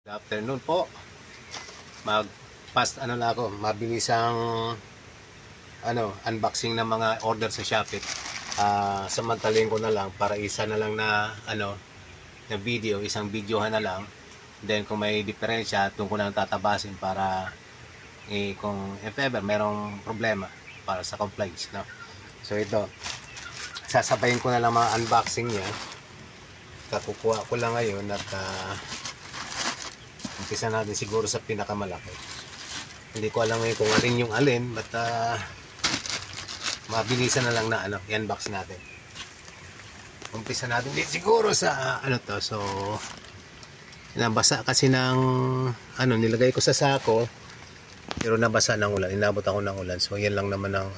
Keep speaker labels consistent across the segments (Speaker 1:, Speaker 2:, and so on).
Speaker 1: Good afternoon po. Mag-fast lang ako, mabilisang unboxing ng mga order sa Shopee. Samantalin ko na lang para isa na lang na na video, isang videohan na lang. Then kung may diferensya, doon ko na lang tatabasin para kung if ever merong problema para sa complaints, no. So ito, sasabayin ko na lang mga unboxing niya. Kakukuha ko lang ngayon at umpisa natin siguro sa pinakamalaki. Hindi ko alam ngayon kung alin yung alin, but mabilisan na lang na i-unbox natin. Umpisa natin din siguro sa to. So nabasa kasi ng nilagay ko sa sako, pero nabasa ng ulan, inabot ako ng ulan. So yan lang naman ang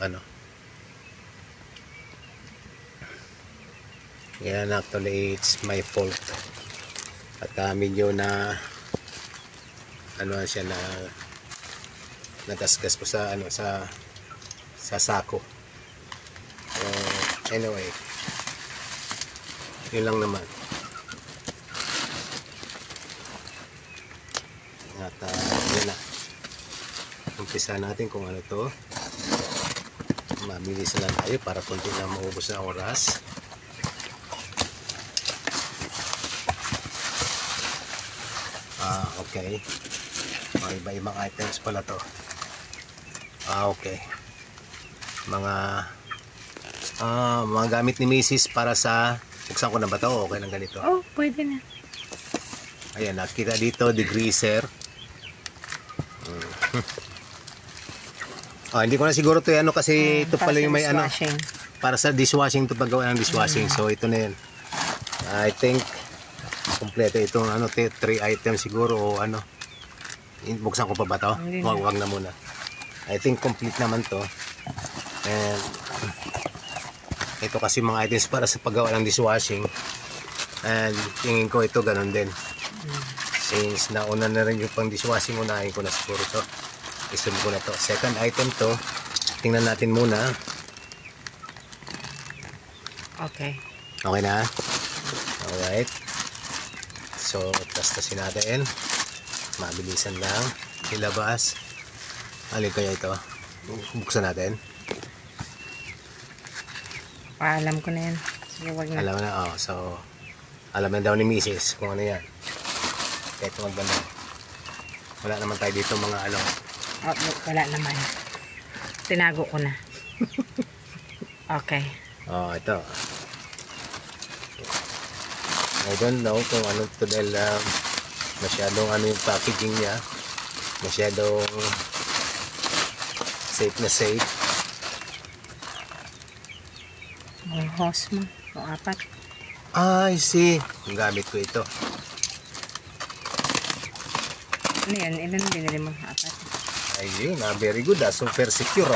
Speaker 1: yan, actually it's my fault. At medyo na siya na nagasgas ko sa sa sako. So anyway, yun lang naman. At yan na, umpisa natin kung ano to. Mabilis lang tayo para konti na maubos na oras. Okay. Iba-ibang items pala to. Okay. Mga gamit ni Mrs. para sa, buksan ko na ba to? Okay lang ganito.
Speaker 2: Oh, pwede na.
Speaker 1: Ayan, nakita dito, degreaser. Hindi ko na siguro to kasi ito pala yung may para sa dishwashing, to paggawa ng dishwashing. So ito na yun. I think kompleto itong 3 items siguro o buksan ko pa ba to? Wag na muna. I think complete naman to. And ito kasi mga items para sa paggawa ng dishwashing. And tingin ko ito ganun din. Since nauna na rin yung pang dishwashing, unahin ko na siguro to. Isunod ko na to. Second item to. Tingnan natin muna.
Speaker 2: Okay.
Speaker 1: Okay na? Alright. So, tastasin natin. Mabilisan lang. Ilabas. Alin kaya ito? Buksan natin.
Speaker 2: Alam ko na yan. Sige, wag na.
Speaker 1: Alam na, so, alam na daw ni Mrs. kung ano yan. Kaya ito magbanda. Wala naman tayo dito mga
Speaker 2: wala naman. Tinago ko na. Okay.
Speaker 1: Ito. I don't know kung ano to dahil masyadong yung packaging niya. Masyadong safe na safe.
Speaker 2: Ang hose mo. O 4.
Speaker 1: I see. Ang gamit ko ito.
Speaker 2: Ano yan? Ilan binili mo? 4.
Speaker 1: Ayun, very good. Super secure.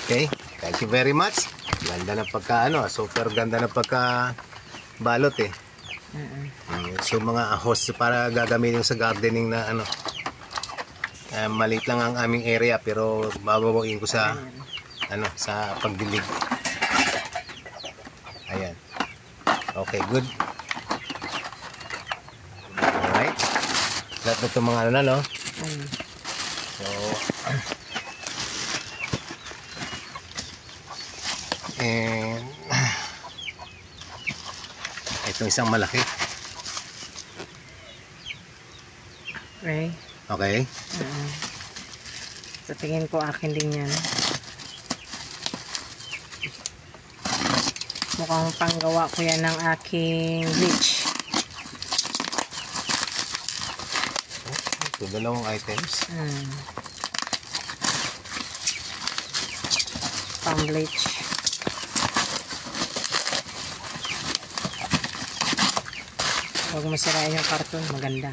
Speaker 1: Okay. Thank you very much. Ganda na pagka super ganda na pagka balot eh. So mga hose para gagamitin sa gardening na maliit lang ang aming area pero babawin ko sa sa pagdilig. Ayan. Okay, good. Alright. Lahat na itong mga no? So and itong isang malaki.
Speaker 2: Okay.
Speaker 1: Okay.
Speaker 2: So tingin ko akin din yan. Mukhang panggawa ko yan ng aking bleach.
Speaker 1: Ito, 2 items.
Speaker 2: Pang bleach. Huwag masirain yung karton, maganda.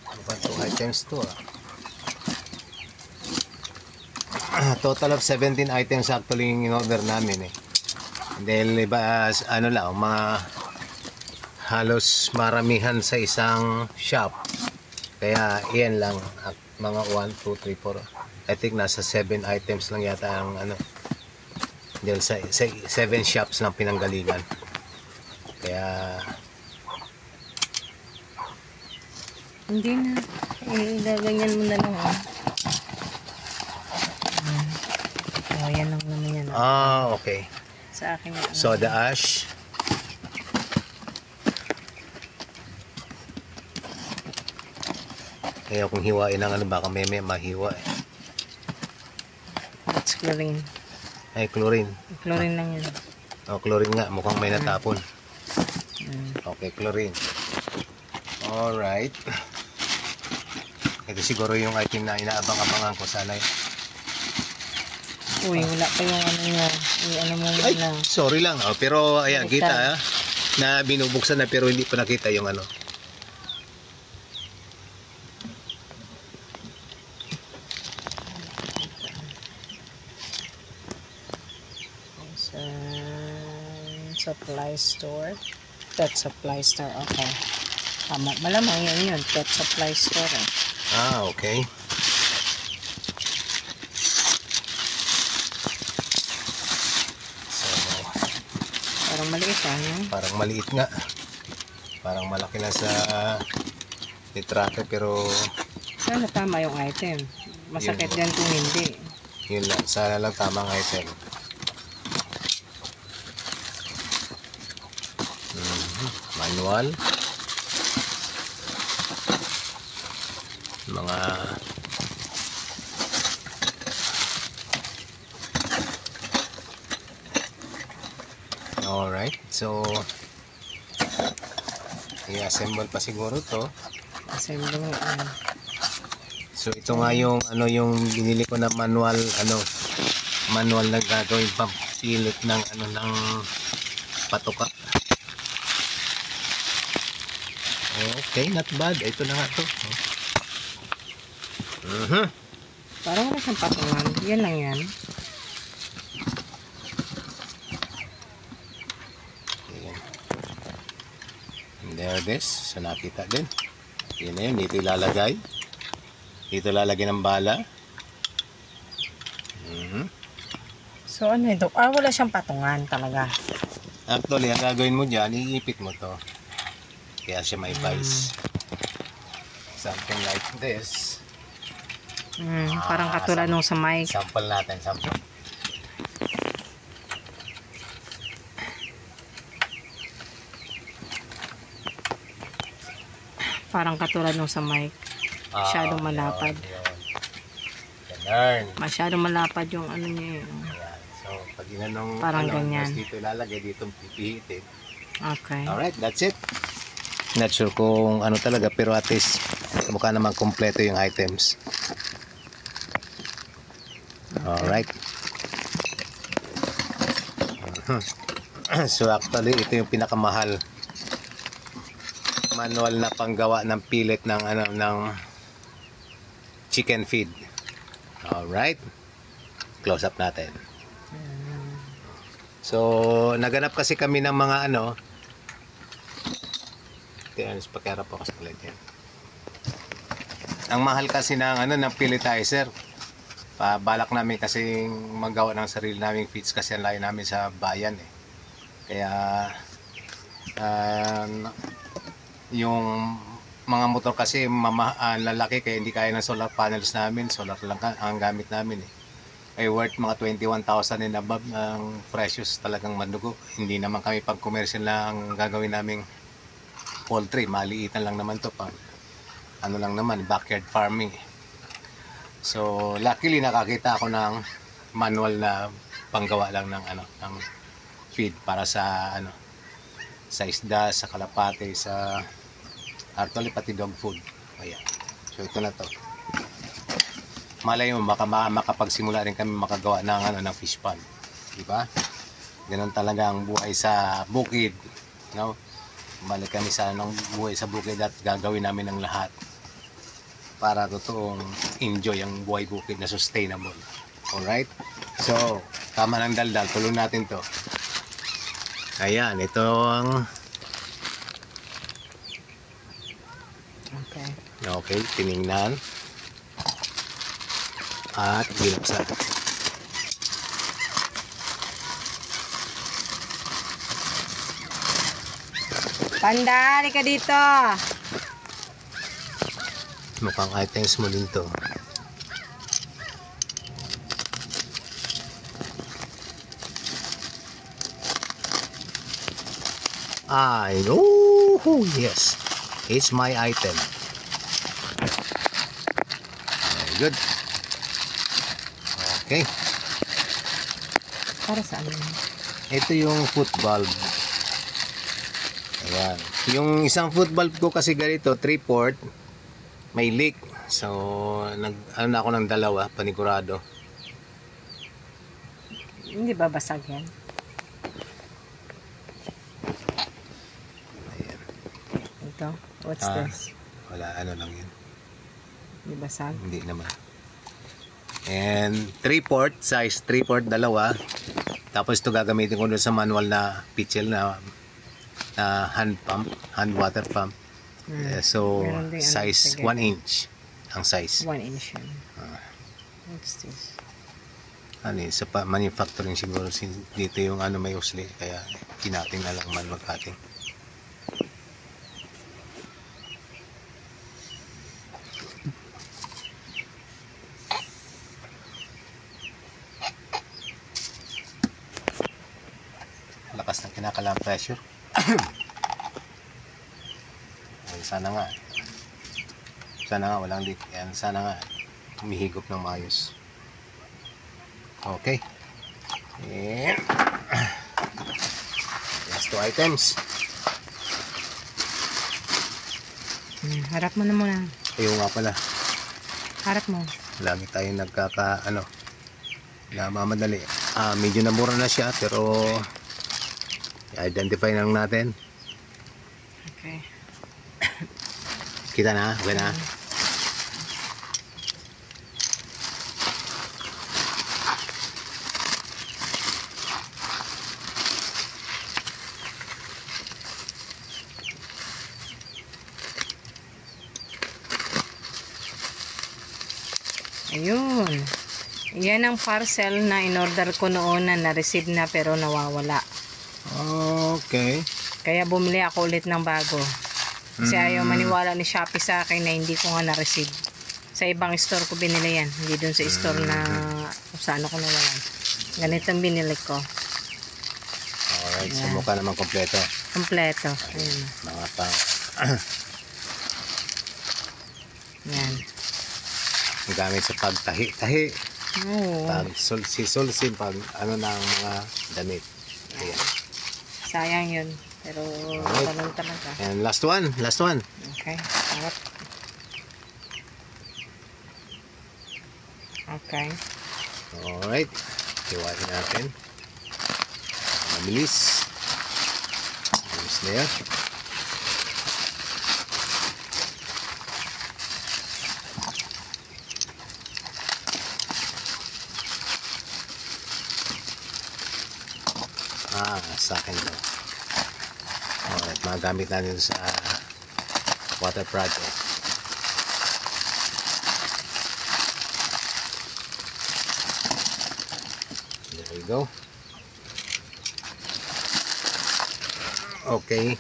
Speaker 1: Mukhang 2 items to Total of 17 items actually yung in-order namin eh. Dahil iba lang, mga halos maramihan sa isang shop. Kaya iyan lang, mga 1, 2, 3, 4. I think nasa 7 items lang yata ang dahil sa 7 shops ng pinanggalingan. Kaya
Speaker 2: Hindi na. Ilaganyan mo na lang. Yan lang naman yan.
Speaker 1: Okay.
Speaker 2: Sa akin yan.
Speaker 1: Soda ash. Kaya kung hiwain ng baka may mahiwa eh.
Speaker 2: That's chlorine.
Speaker 1: Ay, chlorine.
Speaker 2: Chlorine lang yan.
Speaker 1: Chlorine nga. Mukhang may natapon. Okay, chlorine. Alright. Ito siguro yung item na inaabang-abangan ko. Sana
Speaker 2: Uy, wala pa yung ano niya. Ano mo
Speaker 1: Ay,
Speaker 2: na.
Speaker 1: sorry lang. Pero ayan, kita na binubuksan na pero hindi pa nakita yung ano.
Speaker 2: Supply store. Pet supply store. Okay. Tama. Malamang yan yun. Pet supply store.
Speaker 1: Okay.
Speaker 2: Parang maliit no?
Speaker 1: Parang maliit nga. Parang malaki na sa litrato pero
Speaker 2: sana tama yung item. Masakit yan kung hindi.
Speaker 1: Yun lang. Sana lang tamang item. Manual. Mga alright. So i-assemble pa siguro to.
Speaker 2: Assemble mo.
Speaker 1: So ito nga yung yung binili ko na manual manual na gagawin pampilit ng ng patuka. Okay, not bad. Ito na nga to.
Speaker 2: Parang wala siyang patungan. Yan lang yan.
Speaker 1: And there it is. So nakita din. Yan na yun. Dito ilalagay. Dito lalagay ng bala.
Speaker 2: So ano ito? Wala siyang patungan talaga.
Speaker 1: Actually, ang gagawin mo dyan, iipit mo to. Kaya siya may vice. Something like this.
Speaker 2: Parang katulad nung sa mic.
Speaker 1: Sample natin. Sample.
Speaker 2: Parang katulad nung sa mic. Masyadong malapad.
Speaker 1: Ganun.
Speaker 2: Masyadong malapad yung ano niya.
Speaker 1: So, pag inanong
Speaker 2: parang ganyan.
Speaker 1: Dito ilalagay, dito pipihitin.
Speaker 2: Okay.
Speaker 1: Alright, that's it. Not sure kung ano talaga, pero at least mukha naman kompleto yung items. Alright. So actually, ito yung pinakamahal. Manual na panggawa ng pilit ng ng chicken feed. Alright. Close up natin. So, naganap kasi kami ng mga pakera po kasi ulit yan. Ang mahal kasi ng ng pelletizer. Balak namin kasi magawa ng sarili naming feeds kasi ang layo namin sa bayan eh. Kaya yung mga motor kasi lalaki kaya hindi kaya ng solar panels namin. Solar lang ang gamit namin eh. Ay worth mga 21,000 and above ang precious talagang manugo. Hindi naman kami pag commercial lang gagawin naming poultry, maliitan lang naman to pang lang naman backyard farming. So luckily nakakita ako ng manual na panggawa lang ng ng feed para sa sa isda, sa kalapate, sa actually pati dog food. Ayan. So ito na to. Malay mo makapagsimula rin kami makagawa ng ng fish pond. Di ba? Ganun talaga ang buhay sa bukid, no? Balik kami sa buhay sa bukid at gagawin namin ang lahat para totoong enjoy ang buhay bukid na sustainable. Alright? So, tama ng daldal. Tuloy natin to. Ayan, ito ang okay, tiningnan at binuksan.
Speaker 2: Panda, halika dito.
Speaker 1: Mukhang items mo din to. I know. Yes. It's my item. Very good. Okay.
Speaker 2: Para saan yun?
Speaker 1: Ito yung foot valve. Ayan. Yung isang foot valve ko kasi ganito, 3/4, may leak. So, ano na ako ng dalawa, panigurado.
Speaker 2: Hindi ba basag yan?
Speaker 1: Ayan.
Speaker 2: Ito? What's this?
Speaker 1: Wala, ano lang yun.
Speaker 2: Hindi basag?
Speaker 1: Hindi naman. And 3/4 size, 3/4 dalawa. Tapos ito gagamitin ko doon sa manual na pitchel na hand pump, hand water pump. So size 1 inch ang size.
Speaker 2: 1 inch yan. What's this?
Speaker 1: Ano yun, sa manufacturing siguro dito yung ano may usli, kaya kinating na lang manual cutting. Lakas ng kinakalang pressure. Ay, sana nga walang leak yan. Sana nga humihigop ng maayos. Okay, and last 2 items.
Speaker 2: Harap mo na muna.
Speaker 1: Ayaw nga pala,
Speaker 2: Harap mo.
Speaker 1: lagi tayo namamadali. Medyo namura na siya pero identify lang natin.
Speaker 2: Okay.
Speaker 1: Kita na, okay na.
Speaker 2: Ayun. Yan ang parcel na in-order ko noon na na-receive na pero nawawala.
Speaker 1: Okay.
Speaker 2: Kaya bumili ako ulit ng bago. Kasi ayaw maniwala ni Shopee sa akin na hindi ko nga na-receive. Sa ibang store ko binili yan. Hindi dun sa store na kung saan ako nawalan. Ganito ang binili ko.
Speaker 1: Alright, so mukha naman kompleto.
Speaker 2: Kompleto. Ayun.
Speaker 1: Mga pang
Speaker 2: Yan.
Speaker 1: gamit sa pagtahi-tahi.
Speaker 2: Oo.
Speaker 1: Pag sulsin, pag ano ng mga damit. Ayan.
Speaker 2: Sayang yun. Pero ganun talaga.
Speaker 1: And last one.
Speaker 2: Okay. Harap. Okay.
Speaker 1: Alright. Hiwain natin. Mabilis. Almost there. Sa akin to. Alright, magamit natin sa water project. There we go. Okay.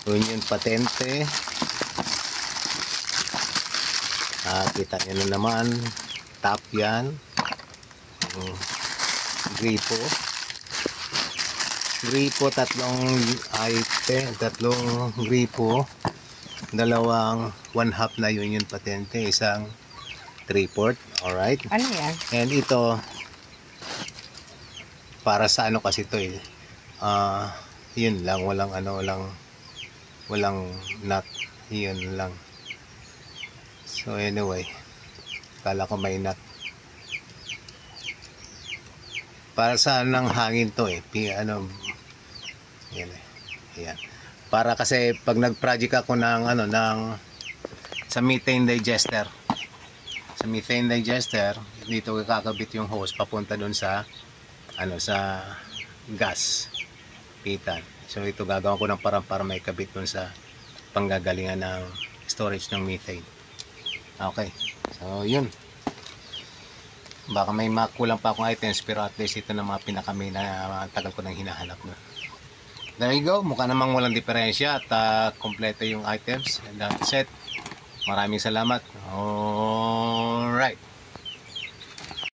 Speaker 1: Union patente. Kita nyo na naman. Top yan. Gripo. Gripo, tatlong gripo, dalawang 1/2 na union patente, isang 3/4. Alright.
Speaker 2: Ano yan?
Speaker 1: And ito para sa ano kasi ito eh. Yun lang, walang nut. Yun lang. So anyway, kala ko may nut. Para sa ng hangin to eh. Yan eh. Yan. Para kasi pag nag-project ako ng sa methane digester. Sa methane digester, dito kakabit yung hose papunta doon sa sa gas pitan. So ito gagawin ko ng parang para may kabit doon sa panggagalingan ng storage ng methane. Okay. So yun. Baka may makulang pa akong items pero at least ito na mga pinakami na tagal ko nang hinahanap na. there you go. Mukha namang walang diferensya at kompleto yung items. And that's it. Maraming salamat. Oh.